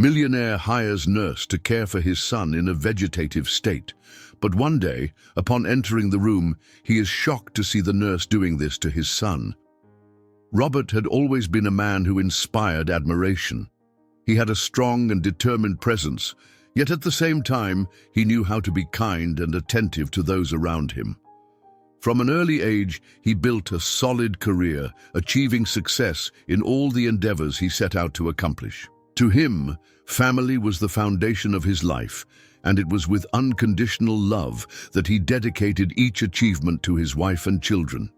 Millionaire hires nurse to care for his son in a vegetative state. But one day, upon entering the room, he is shocked to see the nurse doing this to his son. Robert had always been a man who inspired admiration. He had a strong and determined presence, yet at the same time, he knew how to be kind and attentive to those around him. From an early age, he built a solid career, achieving success in all the endeavors he set out to accomplish. To him, family was the foundation of his life, and it was with unconditional love that he dedicated each achievement to his wife and children.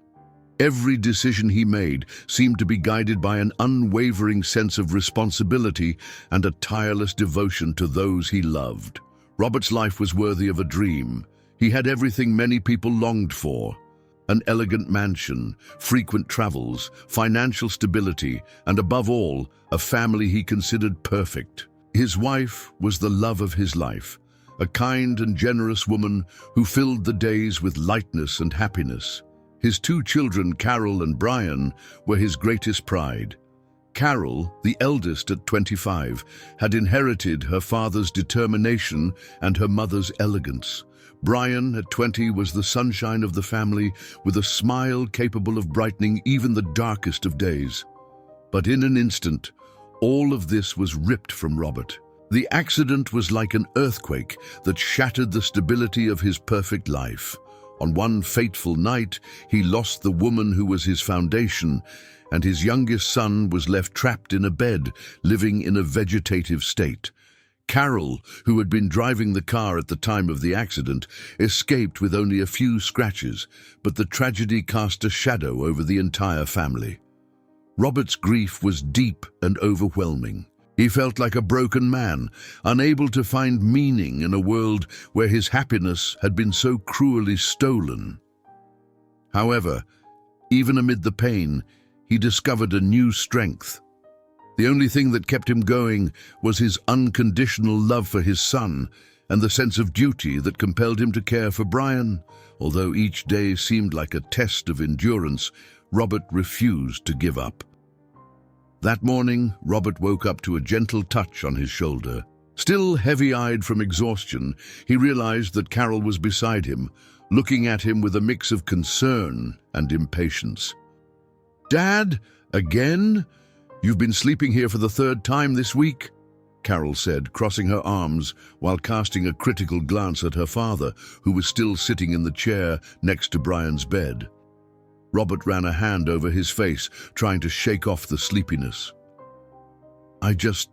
Every decision he made seemed to be guided by an unwavering sense of responsibility and a tireless devotion to those he loved. Robert's life was worthy of a dream. He had everything many people longed for: an elegant mansion, frequent travels, financial stability, and above all, a family he considered perfect. His wife was the love of his life, a kind and generous woman who filled the days with lightness and happiness. His two children, Carol and Brian, were his greatest pride. Carol, the eldest at 25, had inherited her father's determination and her mother's elegance. Brian, at 20, was the sunshine of the family, with a smile capable of brightening even the darkest of days. But in an instant, all of this was ripped from Robert. The accident was like an earthquake that shattered the stability of his perfect life. On one fateful night, he lost the woman who was his foundation, and his youngest son was left trapped in a bed, living in a vegetative state. Carol, who had been driving the car at the time of the accident, escaped with only a few scratches, but the tragedy cast a shadow over the entire family. Robert's grief was deep and overwhelming. He felt like a broken man, unable to find meaning in a world where his happiness had been so cruelly stolen. However, even amid the pain, he discovered a new strength. The only thing that kept him going was his unconditional love for his son and the sense of duty that compelled him to care for Brian. Although each day seemed like a test of endurance, Robert refused to give up. That morning, Robert woke up to a gentle touch on his shoulder. Still heavy-eyed from exhaustion, he realized that Carol was beside him, looking at him with a mix of concern and impatience. "Dad, again? You've been sleeping here for the third time this week," Carol said, crossing her arms while casting a critical glance at her father, who was still sitting in the chair next to Brian's bed. Robert ran a hand over his face, trying to shake off the sleepiness. "I just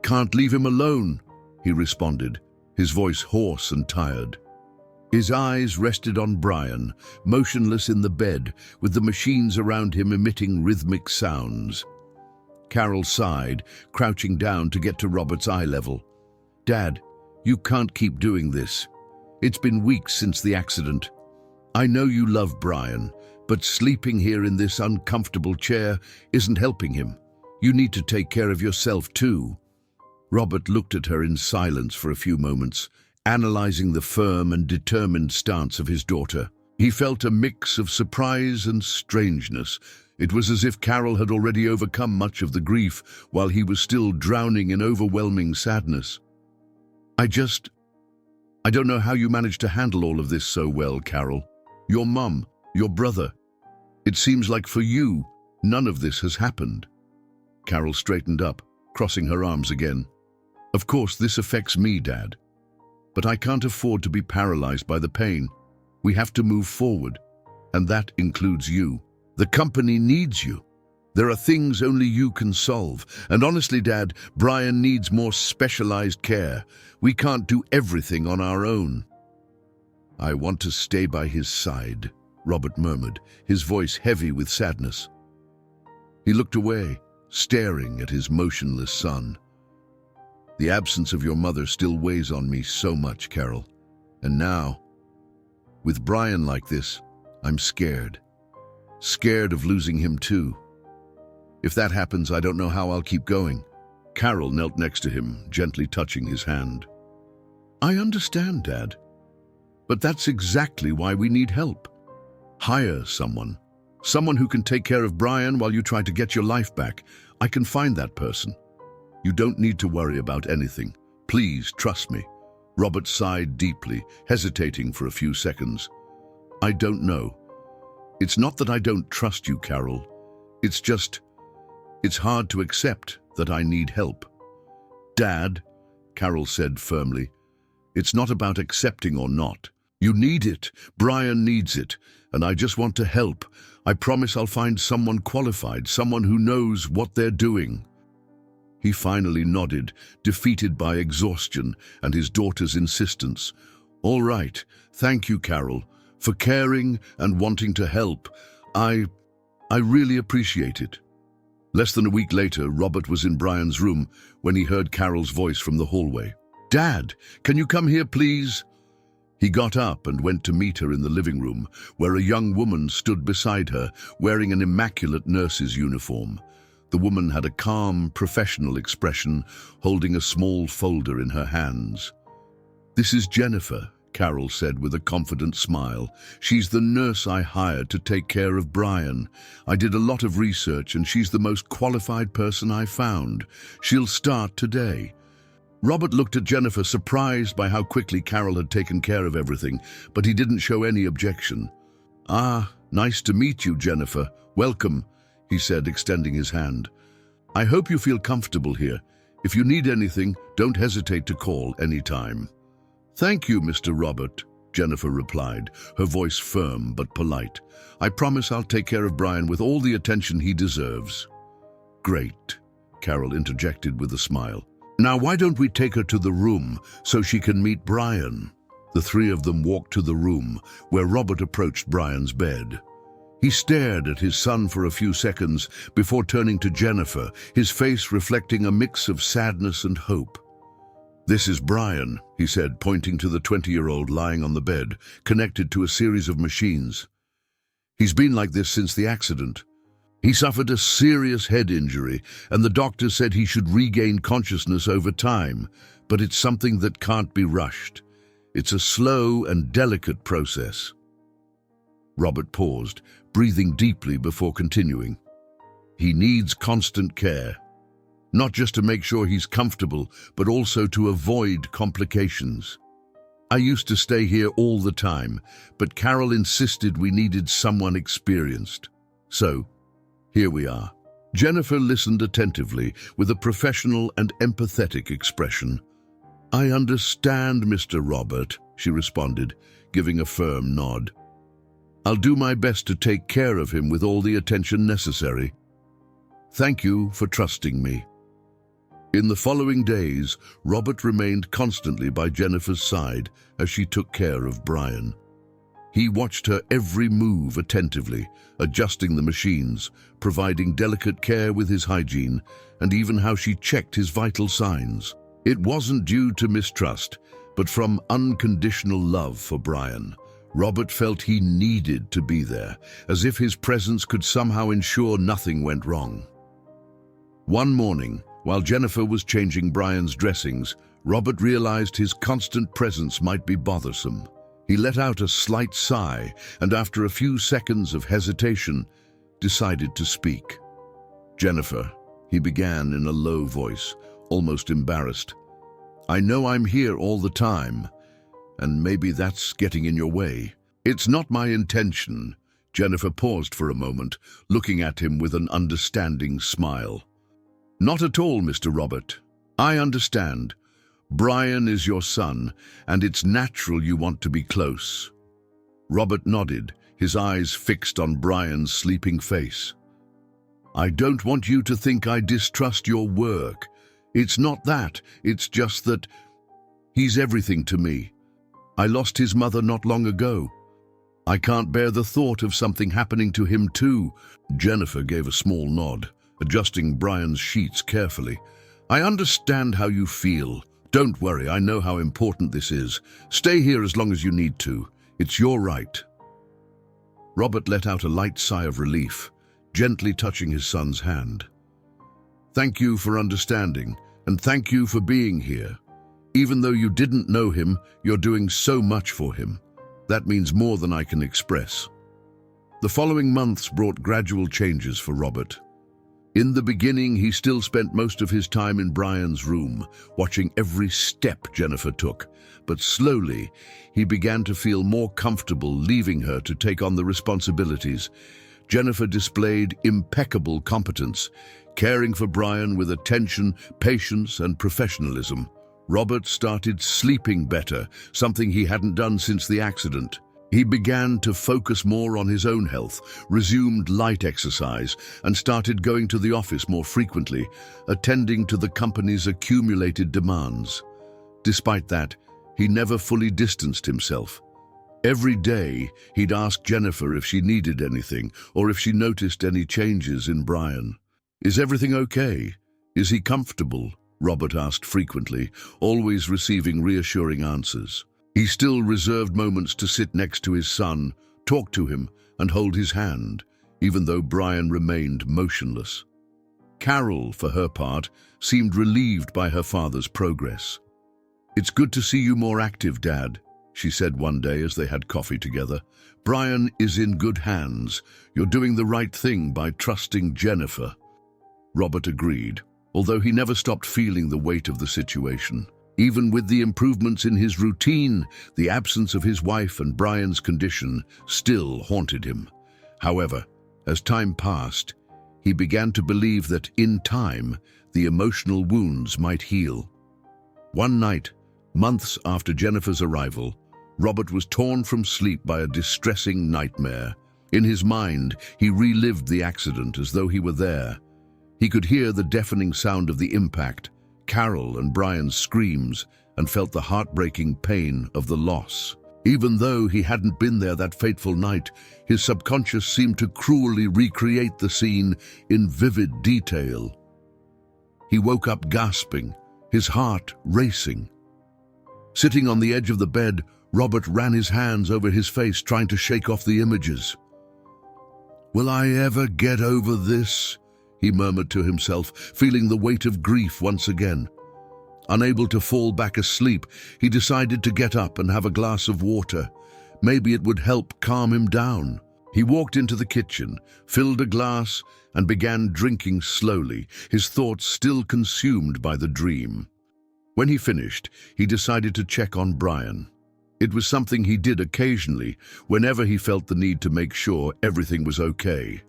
can't leave him alone," he responded, his voice hoarse and tired. His eyes rested on Brian, motionless in the bed, with the machines around him emitting rhythmic sounds. Carol sighed, crouching down to get to Robert's eye level. "Dad, you can't keep doing this. It's been weeks since the accident. I know you love Brian, but sleeping here in this uncomfortable chair isn't helping him. You need to take care of yourself too." Robert looked at her in silence for a few moments, analyzing the firm and determined stance of his daughter. He felt a mix of surprise and strangeness. It was as if Carol had already overcome much of the grief, while he was still drowning in overwhelming sadness. I don't know how you managed to handle all of this so well, Carol. Your mum, your brother. It seems like for you, none of this has happened." Carol straightened up, crossing her arms again. "Of course, this affects me, Dad. But I can't afford to be paralyzed by the pain. We have to move forward, and that includes you. The company needs you. There are things only you can solve. And honestly, Dad, Brian needs more specialized care. We can't do everything on our own." "I want to stay by his side," Robert murmured, his voice heavy with sadness. He looked away, staring at his motionless son. "The absence of your mother still weighs on me so much, Carol. And now, with Brian like this, I'm scared. Scared of losing him too. If that happens, I don't know how I'll keep going." Carol knelt next to him, gently touching his hand. "I understand, Dad. But that's exactly why we need help. Hire someone. Someone who can take care of Brian while you try to get your life back. I can find that person." You don't need to worry about anything. Please trust me. Robert sighed deeply, hesitating for a few seconds. I don't know. It's not that I don't trust you, Carol. It's hard to accept that I need help. Dad, Carol said firmly, it's not about accepting or not. You need it. Brian needs it. And I just want to help. I promise I'll find someone qualified, someone who knows what they're doing. He finally nodded, defeated by exhaustion and his daughter's insistence. All right, thank you, Carol, for caring and wanting to help. I really appreciate it. Less than a week later, Robert was in Brian's room when he heard Carol's voice from the hallway. Dad, can you come here, please? He got up and went to meet her in the living room, where a young woman stood beside her, wearing an immaculate nurse's uniform. The woman had a calm, professional expression, holding a small folder in her hands. This is Jennifer, Carol said with a confident smile. She's the nurse I hired to take care of Brian. I did a lot of research and she's the most qualified person I found. She'll start today. Robert looked at Jennifer, surprised by how quickly Carol had taken care of everything, but he didn't show any objection. Ah, nice to meet you, Jennifer. Welcome, he said, extending his hand. I hope you feel comfortable here. If you need anything, don't hesitate to call anytime. Thank you, Mr. Robert, Jennifer replied, her voice firm but polite. I promise I'll take care of Brian with all the attention he deserves. Great, Carol interjected with a smile. Now why don't we take her to the room so she can meet Brian? The three of them walked to the room where Robert approached Brian's bed. He stared at his son for a few seconds before turning to Jennifer, his face reflecting a mix of sadness and hope. This is Brian, he said, pointing to the 20-year-old lying on the bed, connected to a series of machines. He's been like this since the accident. He suffered a serious head injury, and the doctor said he should regain consciousness over time, but it's something that can't be rushed. It's a slow and delicate process. Robert paused, breathing deeply before continuing. He needs constant care, not just to make sure he's comfortable, but also to avoid complications. I used to stay here all the time, but Carol insisted we needed someone experienced. So, here we are. Jennifer listened attentively, with a professional and empathetic expression. I understand, Mr. Robert, she responded, giving a firm nod. I'll do my best to take care of him with all the attention necessary. Thank you for trusting me. In the following days, Robert remained constantly by Jennifer's side as she took care of Brian. He watched her every move attentively, adjusting the machines, providing delicate care with his hygiene, and even how she checked his vital signs. It wasn't due to mistrust, but from unconditional love for Brian. Robert felt he needed to be there, as if his presence could somehow ensure nothing went wrong. One morning, while Jennifer was changing Brian's dressings, Robert realized his constant presence might be bothersome. He let out a slight sigh and, after a few seconds of hesitation, decided to speak. Jennifer, he began in a low voice, almost embarrassed. I know I'm here all the time, and maybe that's getting in your way. It's not my intention. Jennifer paused for a moment, looking at him with an understanding smile. Not at all, Mr. Robert. I understand. Brian is your son, and it's natural you want to be close. Robert nodded, his eyes fixed on Brian's sleeping face. I don't want you to think I distrust your work. It's not that, it's just that he's everything to me. I lost his mother not long ago. I can't bear the thought of something happening to him too. Jennifer gave a small nod, adjusting Brian's sheets carefully. I understand how you feel. Don't worry, I know how important this is. Stay here as long as you need to. It's your right. Robert let out a light sigh of relief, gently touching his son's hand. Thank you for understanding, and thank you for being here. Even though you didn't know him, you're doing so much for him. That means more than I can express. The following months brought gradual changes for Robert. In the beginning, he still spent most of his time in Brian's room, watching every step Jennifer took. But slowly, he began to feel more comfortable leaving her to take on the responsibilities. Jennifer displayed impeccable competence, caring for Brian with attention, patience, and professionalism. Robert started sleeping better, something he hadn't done since the accident. He began to focus more on his own health, resumed light exercise, and started going to the office more frequently, attending to the company's accumulated demands. Despite that, he never fully distanced himself. Every day, he'd ask Jennifer if she needed anything or if she noticed any changes in Brian. "Is everything okay? Is he comfortable?" Robert asked frequently, always receiving reassuring answers. He still reserved moments to sit next to his son, talk to him, and hold his hand, even though Brian remained motionless. Carol, for her part, seemed relieved by her father's progress. "It's good to see you more active, Dad," she said one day as they had coffee together. "Brian is in good hands. You're doing the right thing by trusting Jennifer." Robert agreed, although he never stopped feeling the weight of the situation. Even with the improvements in his routine, the absence of his wife and Brian's condition still haunted him. However, as time passed, he began to believe that in time, the emotional wounds might heal. One night, months after Jennifer's arrival, Robert was torn from sleep by a distressing nightmare. In his mind, he relived the accident as though he were there. He could hear the deafening sound of the impact, Carol and Brian's screams, and felt the heartbreaking pain of the loss. Even though he hadn't been there that fateful night, his subconscious seemed to cruelly recreate the scene in vivid detail. He woke up gasping, his heart racing. Sitting on the edge of the bed, Robert ran his hands over his face, trying to shake off the images. "Will I ever get over this?" he murmured to himself, feeling the weight of grief once again. Unable to fall back asleep, he decided to get up and have a glass of water. Maybe it would help calm him down. He walked into the kitchen, filled a glass, and began drinking slowly, his thoughts still consumed by the dream. When he finished, he decided to check on Brian. It was something he did occasionally, whenever he felt the need to make sure everything was okay.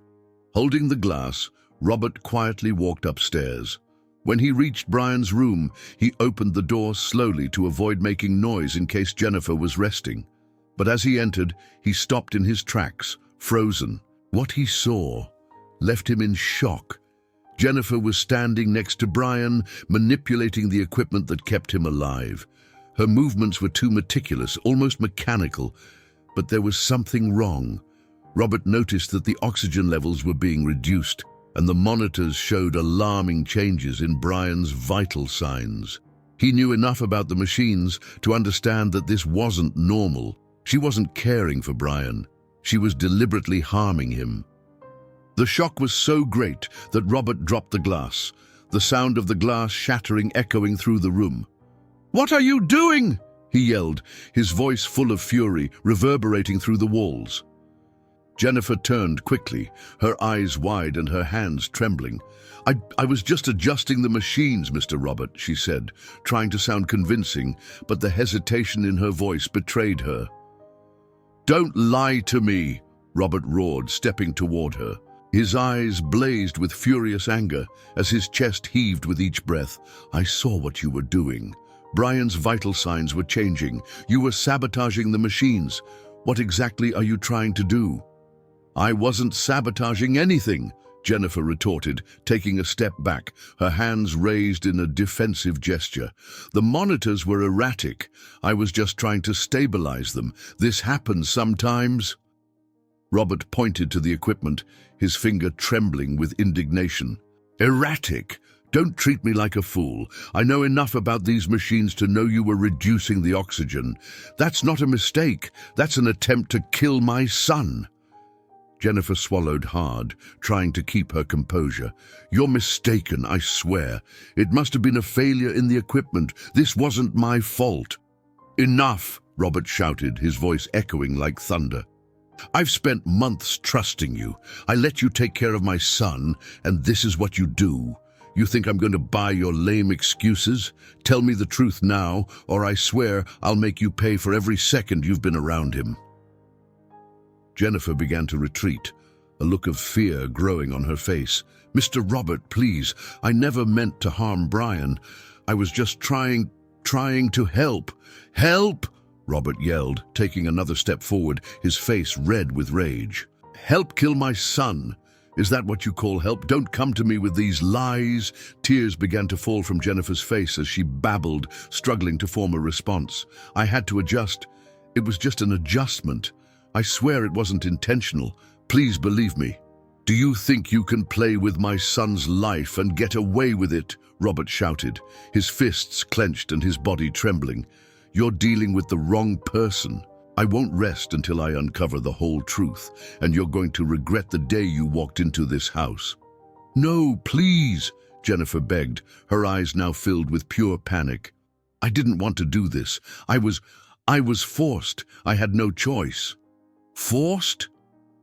Holding the glass, Robert quietly walked upstairs. When he reached Brian's room, he opened the door slowly to avoid making noise in case Jennifer was resting. But as he entered, he stopped in his tracks, frozen. What he saw left him in shock. Jennifer was standing next to Brian, manipulating the equipment that kept him alive. Her movements were too meticulous, almost mechanical, but there was something wrong. Robert noticed that the oxygen levels were being reduced, and the monitors showed alarming changes in Brian's vital signs. He knew enough about the machines to understand that this wasn't normal. She wasn't caring for Brian. She was deliberately harming him. The shock was so great that Robert dropped the glass, the sound of the glass shattering echoing through the room. "What are you doing?" he yelled, his voice full of fury, reverberating through the walls. Jennifer turned quickly, her eyes wide and her hands trembling. I was just adjusting the machines, Mr. Robert," she said, trying to sound convincing, but the hesitation in her voice betrayed her. "Don't lie to me," Robert roared, stepping toward her. His eyes blazed with furious anger as his chest heaved with each breath. "I saw what you were doing. Brian's vital signs were changing. You were sabotaging the machines. What exactly are you trying to do?" "I wasn't sabotaging anything," Jennifer retorted, taking a step back, her hands raised in a defensive gesture. "The monitors were erratic. I was just trying to stabilize them. This happens sometimes." Robert pointed to the equipment, his finger trembling with indignation. "Erratic? Don't treat me like a fool. I know enough about these machines to know you were reducing the oxygen. That's not a mistake. That's an attempt to kill my son." Jennifer swallowed hard, trying to keep her composure. "You're mistaken, I swear. It must have been a failure in the equipment. This wasn't my fault." "Enough!" Robert shouted, his voice echoing like thunder. I've spent months trusting you. I let you take care of my son, and this is what you do. You think I'm going to buy your lame excuses? Tell me the truth now, or I swear I'll make you pay for every second you've been around him." Jennifer began to retreat, a look of fear growing on her face. "Mr. Robert, please, I never meant to harm Brian. I was just trying to help." "Help!" Robert yelled, taking another step forward, his face red with rage. "Help kill my son? Is that what you call help? Don't come to me with these lies." Tears began to fall from Jennifer's face as she babbled, struggling to form a response. "I had to adjust. It was just an adjustment. I swear it wasn't intentional. Please believe me." "Do you think you can play with my son's life and get away with it?" Robert shouted, his fists clenched and his body trembling. "You're dealing with the wrong person. I won't rest until I uncover the whole truth, and you're going to regret the day you walked into this house." "No, please," Jennifer begged, her eyes now filled with pure panic. "I didn't want to do this. I was forced. I had no choice." "Forced?"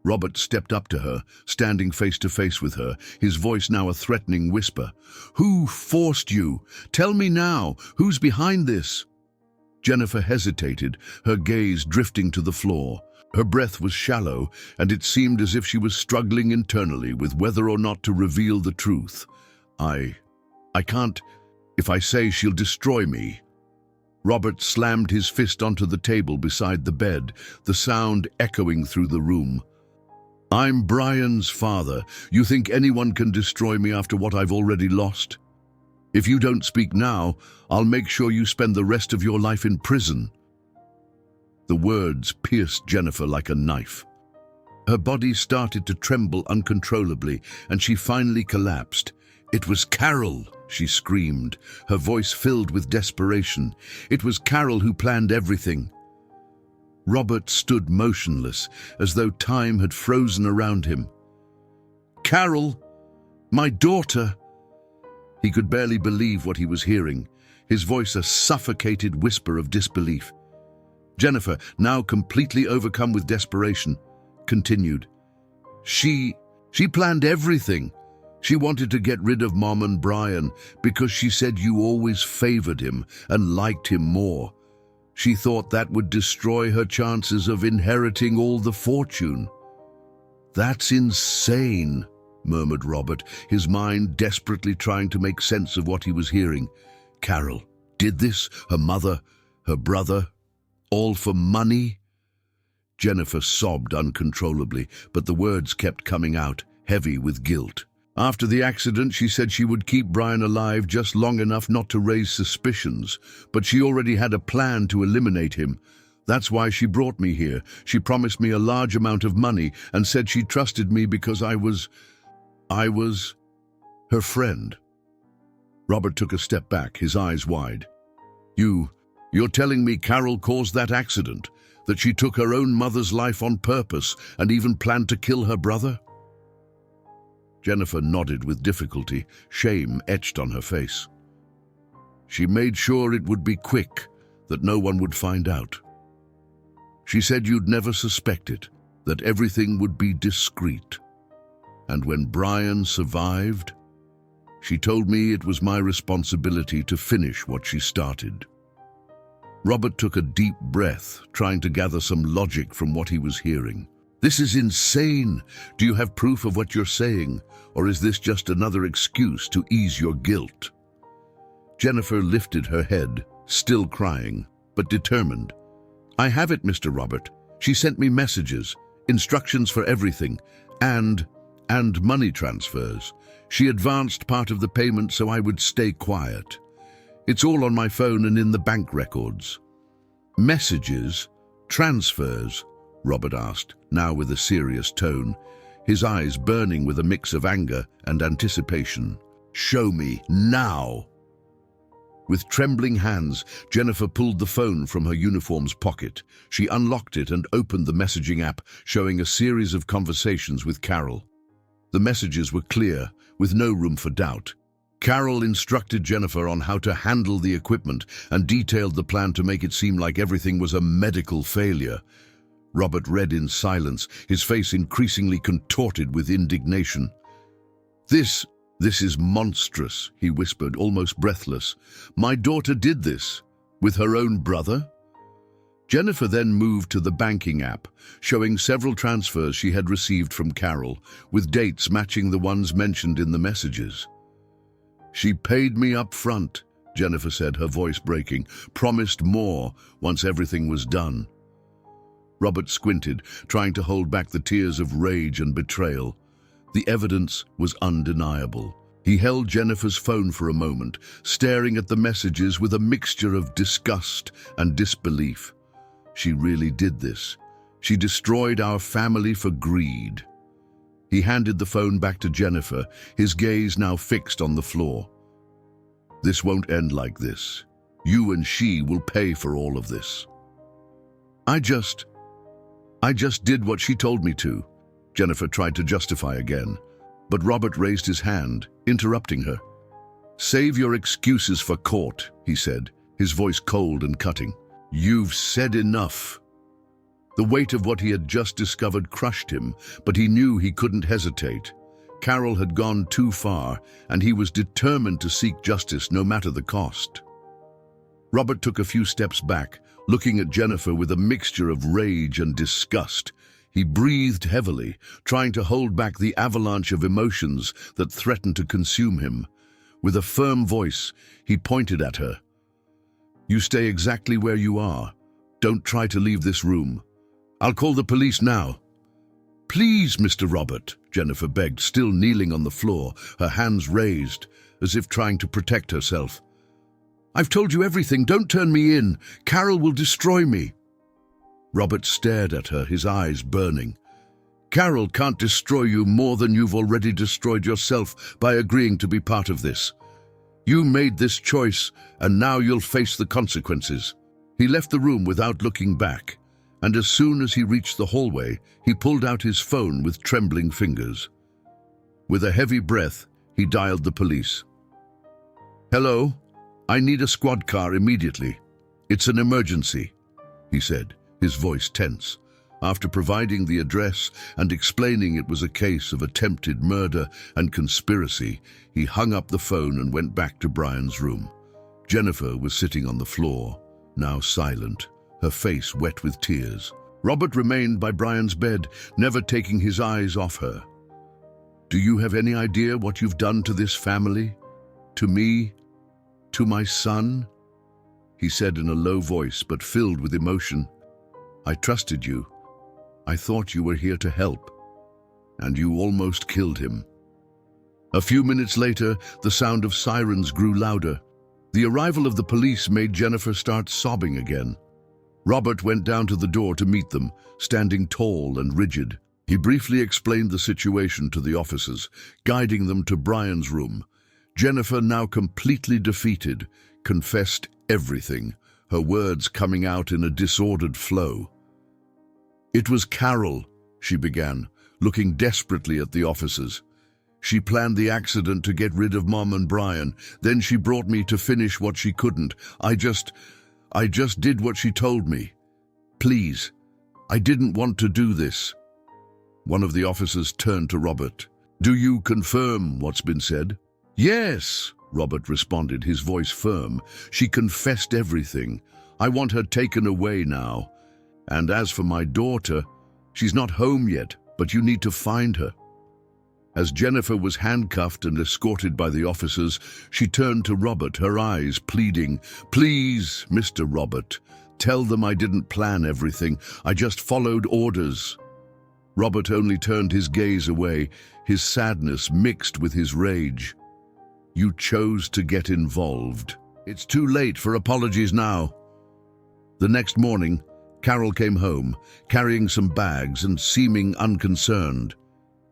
Robert stepped up to her, standing face to face with her, his voice now a threatening whisper. "Who forced you? Tell me now. Who's behind this?" Jennifer hesitated, her gaze drifting to the floor. Her breath was shallow, and it seemed as if she was struggling internally with whether or not to reveal the truth. I can't. If I say, she'll destroy me." Robert slammed his fist onto the table beside the bed, the sound echoing through the room. "I'm Brian's father. You think anyone can destroy me after what I've already lost? If you don't speak now, I'll make sure you spend the rest of your life in prison." The words pierced Jennifer like a knife. Her body started to tremble uncontrollably, and she finally collapsed. "It was Carol," she screamed, her voice filled with desperation. "It was Carol who planned everything." Robert stood motionless, as though time had frozen around him. "Carol? My daughter?" He could barely believe what he was hearing, his voice a suffocated whisper of disbelief. Jennifer, now completely overcome with desperation, continued. She planned everything. She wanted to get rid of Mom and Brian because she said you always favored him and liked him more. She thought that would destroy her chances of inheriting all the fortune." "That's insane," murmured Robert, his mind desperately trying to make sense of what he was hearing. Carol did this, her mother, her brother, all for money? Jennifer sobbed uncontrollably, but the words kept coming out, heavy with guilt. After the accident, she said she would keep Brian alive just long enough not to raise suspicions, but she already had a plan to eliminate him. That's why she brought me here. She promised me a large amount of money and said she trusted me because I was her friend. Robert took a step back, his eyes wide. You're telling me Carol caused that accident? That she took her own mother's life on purpose and even planned to kill her brother? Jennifer nodded with difficulty, shame etched on her face. She made sure it would be quick, that no one would find out. She said you'd never suspect it, that everything would be discreet. And when Brian survived, she told me it was my responsibility to finish what she started. Robert took a deep breath, trying to gather some logic from what he was hearing. This is insane. Do you have proof of what you're saying, or is this just another excuse to ease your guilt? Jennifer lifted her head, still crying, but determined. I have it, Mr. Robert. She sent me messages, instructions for everything, and money transfers. She advanced part of the payment so I would stay quiet. It's all on my phone and in the bank records. Messages? Transfers? Robert asked, now with a serious tone, his eyes burning with a mix of anger and anticipation. Show me, now! With trembling hands, Jennifer pulled the phone from her uniform's pocket. She unlocked it and opened the messaging app, showing a series of conversations with Carol. The messages were clear, with no room for doubt. Carol instructed Jennifer on how to handle the equipment and detailed the plan to make it seem like everything was a medical failure. Robert read in silence, his face increasingly contorted with indignation. This is monstrous," he whispered, almost breathless. "My daughter did this with her own brother?" Jennifer then moved to the banking app, showing several transfers she had received from Carol, with dates matching the ones mentioned in the messages. "She paid me up front," Jennifer said, her voice breaking, "promised more once everything was done." Robert squinted, trying to hold back the tears of rage and betrayal. The evidence was undeniable. He held Jennifer's phone for a moment, staring at the messages with a mixture of disgust and disbelief. She really did this. She destroyed our family for greed. He handed the phone back to Jennifer, his gaze now fixed on the floor. "This won't end like this. You and she will pay for all of this." I just did what she told me to," Jennifer tried to justify again, but Robert raised his hand, interrupting her. "Save your excuses for court," he said, his voice cold and cutting. "You've said enough." The weight of what he had just discovered crushed him, but he knew he couldn't hesitate. Carol had gone too far, and he was determined to seek justice no matter the cost. Robert took a few steps back, looking at Jennifer with a mixture of rage and disgust. He breathed heavily, trying to hold back the avalanche of emotions that threatened to consume him. With a firm voice, he pointed at her. "You stay exactly where you are. Don't try to leave this room. I'll call the police now." "Please, Mr. Robert," Jennifer begged, still kneeling on the floor, her hands raised, as if trying to protect herself. "I've told you everything. Don't turn me in. Carol will destroy me." Robert stared at her, his eyes burning. "Carol can't destroy you more than you've already destroyed yourself by agreeing to be part of this. You made this choice, and now you'll face the consequences." He left the room without looking back, and as soon as he reached the hallway, he pulled out his phone with trembling fingers. With a heavy breath, he dialed the police. "Hello? I need a squad car immediately. It's an emergency," he said, his voice tense. After providing the address and explaining it was a case of attempted murder and conspiracy, he hung up the phone and went back to Brian's room. Jennifer was sitting on the floor, now silent, her face wet with tears. Robert remained by Brian's bed, never taking his eyes off her. "Do you have any idea what you've done to this family? To me? To my son?" he said in a low voice but filled with emotion. "I trusted you. I thought you were here to help. And you almost killed him." A few minutes later, the sound of sirens grew louder. The arrival of the police made Jennifer start sobbing again. Robert went down to the door to meet them, standing tall and rigid. He briefly explained the situation to the officers, guiding them to Brian's room. Jennifer, now completely defeated, confessed everything, her words coming out in a disordered flow. "It was Carol," she began, looking desperately at the officers. "She planned the accident to get rid of Mom and Brian. Then she brought me to finish what she couldn't. I just did what she told me. Please, I didn't want to do this." One of the officers turned to Robert. "Do you confirm what's been said?" "Yes," Robert responded, his voice firm. "She confessed everything. I want her taken away now. And as for my daughter, she's not home yet, but you need to find her." As Jennifer was handcuffed and escorted by the officers, she turned to Robert, her eyes pleading. "Please, Mr. Robert, tell them I didn't plan everything. I just followed orders." Robert only turned his gaze away, his sadness mixed with his rage. "You chose to get involved. It's too late for apologies now." The next morning, Carol came home, carrying some bags and seeming unconcerned.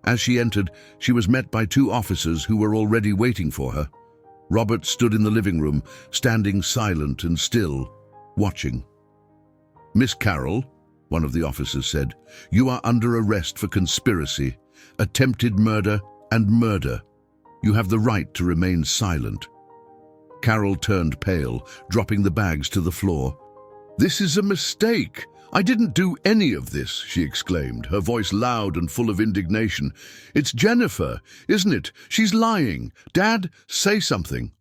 As she entered, she was met by two officers who were already waiting for her. Robert stood in the living room, standing silent and still, watching. "Miss Carol," one of the officers said, "you are under arrest for conspiracy, attempted murder, and murder. You have the right to remain silent." Carol turned pale, dropping the bags to the floor. "This is a mistake. "I didn't do any of this," she exclaimed, her voice loud and full of indignation. "It's Jennifer, isn't it? She's lying. Dad, say something."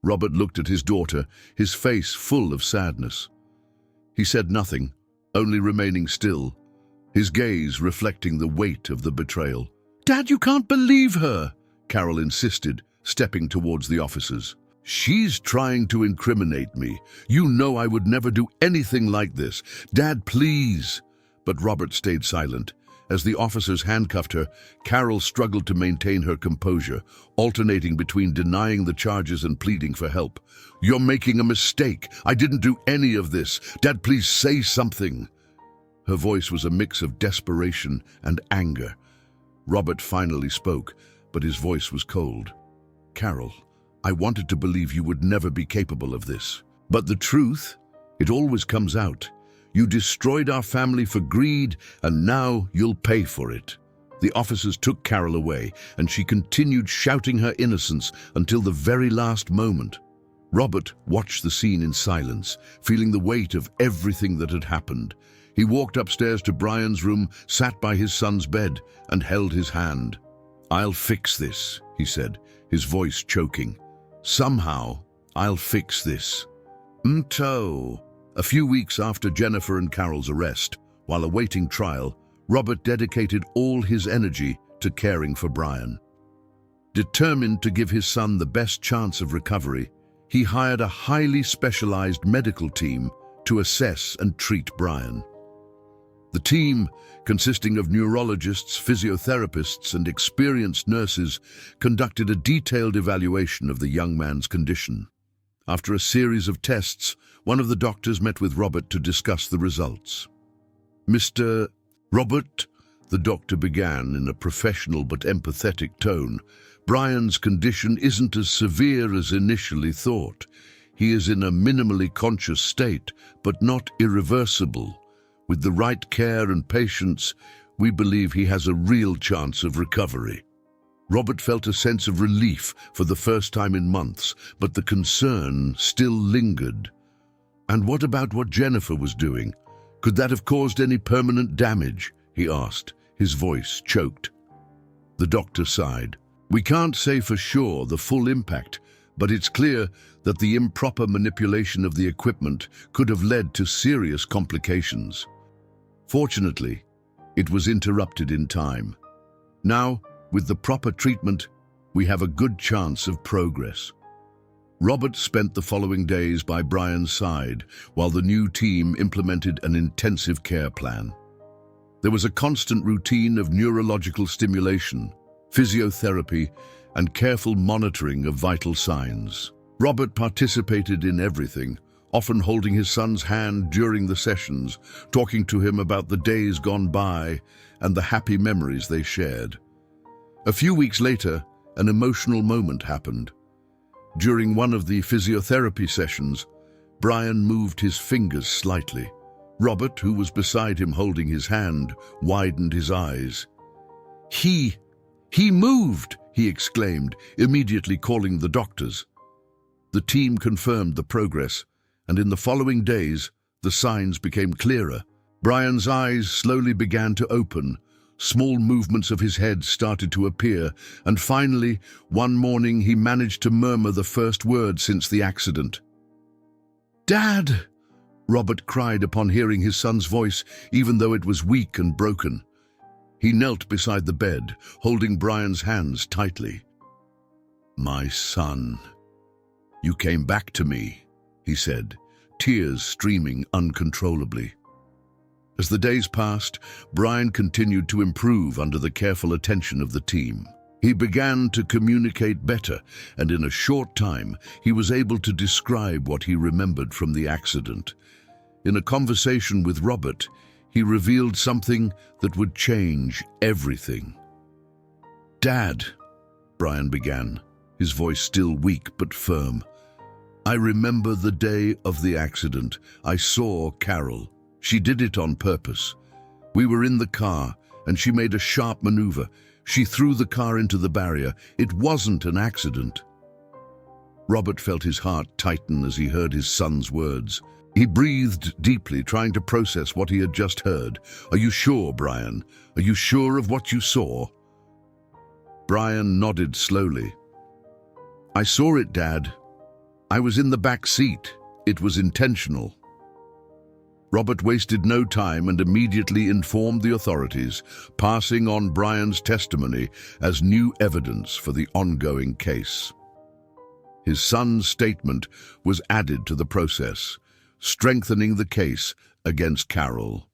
Robert looked at his daughter, his face full of sadness. He said nothing, only remaining still, his gaze reflecting the weight of the betrayal. "Dad, you can't believe her," Carol insisted, stepping towards the officers. "She's trying to incriminate me. You know I would never do anything like this. Dad, please." But Robert stayed silent. As the officers handcuffed her, Carol struggled to maintain her composure, alternating between denying the charges and pleading for help. "You're making a mistake. I didn't do any of this. Dad, please say something." Her voice was a mix of desperation and anger. Robert finally spoke, but his voice was cold. "Carol, I wanted to believe you would never be capable of this. But the truth, it always comes out. You destroyed our family for greed, and now you'll pay for it." The officers took Carol away, and she continued shouting her innocence until the very last moment. Robert watched the scene in silence, feeling the weight of everything that had happened. He walked upstairs to Brian's room, sat by his son's bed, and held his hand. "I'll fix this," he said, his voice choking. "Somehow, I'll fix this." Mto. A few weeks after Jennifer and Carol's arrest, while awaiting trial, Robert dedicated all his energy to caring for Brian. Determined to give his son the best chance of recovery, he hired a highly specialized medical team to assess and treat Brian. The team, consisting of neurologists, physiotherapists, and experienced nurses, conducted a detailed evaluation of the young man's condition. After a series of tests, one of the doctors met with Robert to discuss the results. "Mr. Robert," the doctor began in a professional but empathetic tone, "Brian's condition isn't as severe as initially thought. He is in a minimally conscious state, but not irreversible. With the right care and patience, we believe he has a real chance of recovery." Robert felt a sense of relief for the first time in months, but the concern still lingered. "And what about what Jennifer was doing? Could that have caused any permanent damage?" he asked, his voice choked. The doctor sighed. "We can't say for sure the full impact, but it's clear that the improper manipulation of the equipment could have led to serious complications. Fortunately, it was interrupted in time. Now, with the proper treatment, we have a good chance of progress." Robert spent the following days by Brian's side while the new team implemented an intensive care plan. There was a constant routine of neurological stimulation, physiotherapy, and careful monitoring of vital signs. Robert participated in everything, often holding his son's hand during the sessions, talking to him about the days gone by and the happy memories they shared. A few weeks later, an emotional moment happened. During one of the physiotherapy sessions, Brian moved his fingers slightly. Robert, who was beside him holding his hand, widened his eyes. He moved!" he exclaimed, immediately calling the doctors. The team confirmed the progress, and in the following days, the signs became clearer. Brian's eyes slowly began to open. Small movements of his head started to appear, and finally, one morning he managed to murmur the first word since the accident. "Dad!" Robert cried upon hearing his son's voice, even though it was weak and broken. He knelt beside the bed, holding Brian's hands tightly. "My son, you came back to me," he said, tears streaming uncontrollably. As the days passed, Brian continued to improve under the careful attention of the team. He began to communicate better, and in a short time, he was able to describe what he remembered from the accident. In a conversation with Robert, he revealed something that would change everything. "Dad," Brian began, his voice still weak but firm, "I remember the day of the accident. I saw Carol. She did it on purpose. We were in the car, and she made a sharp maneuver. She threw the car into the barrier. It wasn't an accident." Robert felt his heart tighten as he heard his son's words. He breathed deeply, trying to process what he had just heard. "Are you sure, Brian? Are you sure of what you saw?" Brian nodded slowly. "I saw it, Dad. I was in the back seat. It was intentional." Robert wasted no time and immediately informed the authorities, passing on Brian's testimony as new evidence for the ongoing case. His son's statement was added to the process, strengthening the case against Carol.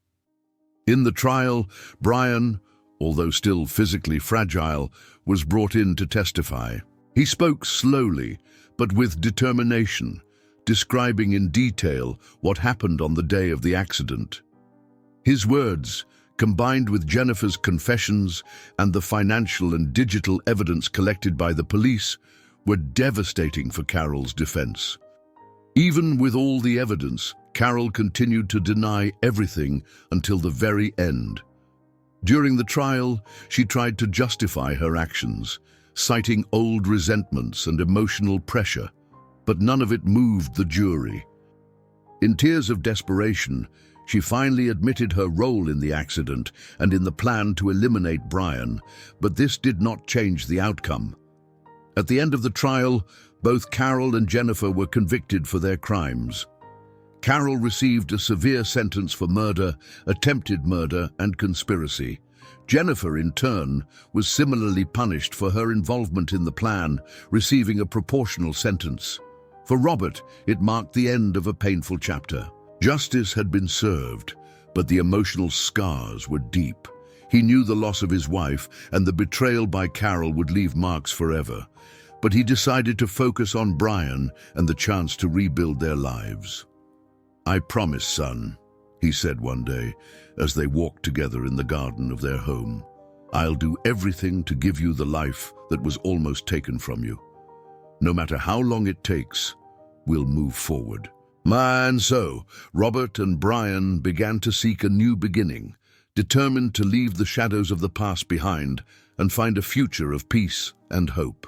In the trial, Brian, although still physically fragile, was brought in to testify. He spoke slowly, but with determination, describing in detail what happened on the day of the accident. His words, combined with Jennifer's confessions and the financial and digital evidence collected by the police, were devastating for Carol's defense. Even with all the evidence, Carol continued to deny everything until the very end. During the trial, she tried to justify her actions, citing old resentments and emotional pressure, but none of it moved the jury. In tears of desperation, she finally admitted her role in the accident and in the plan to eliminate Brian, but this did not change the outcome. At the end of the trial, both Carol and Jennifer were convicted for their crimes. Carol received a severe sentence for murder, attempted murder, and conspiracy. Jennifer, in turn, was similarly punished for her involvement in the plan, receiving a proportional sentence. For Robert, it marked the end of a painful chapter. Justice had been served, but the emotional scars were deep. He knew the loss of his wife and the betrayal by Carol would leave marks forever, but he decided to focus on Brian and the chance to rebuild their lives. "I promise, son," he said one day, as they walked together in the garden of their home, "I'll do everything to give you the life that was almost taken from you. No matter how long it takes, we'll move forward." And so, Robert and Brian began to seek a new beginning, determined to leave the shadows of the past behind and find a future of peace and hope.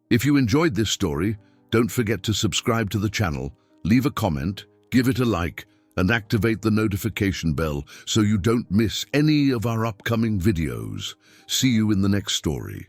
If you enjoyed this story, don't forget to subscribe to the channel, leave a comment, give it a like, and activate the notification bell so you don't miss any of our upcoming videos. See you in the next story.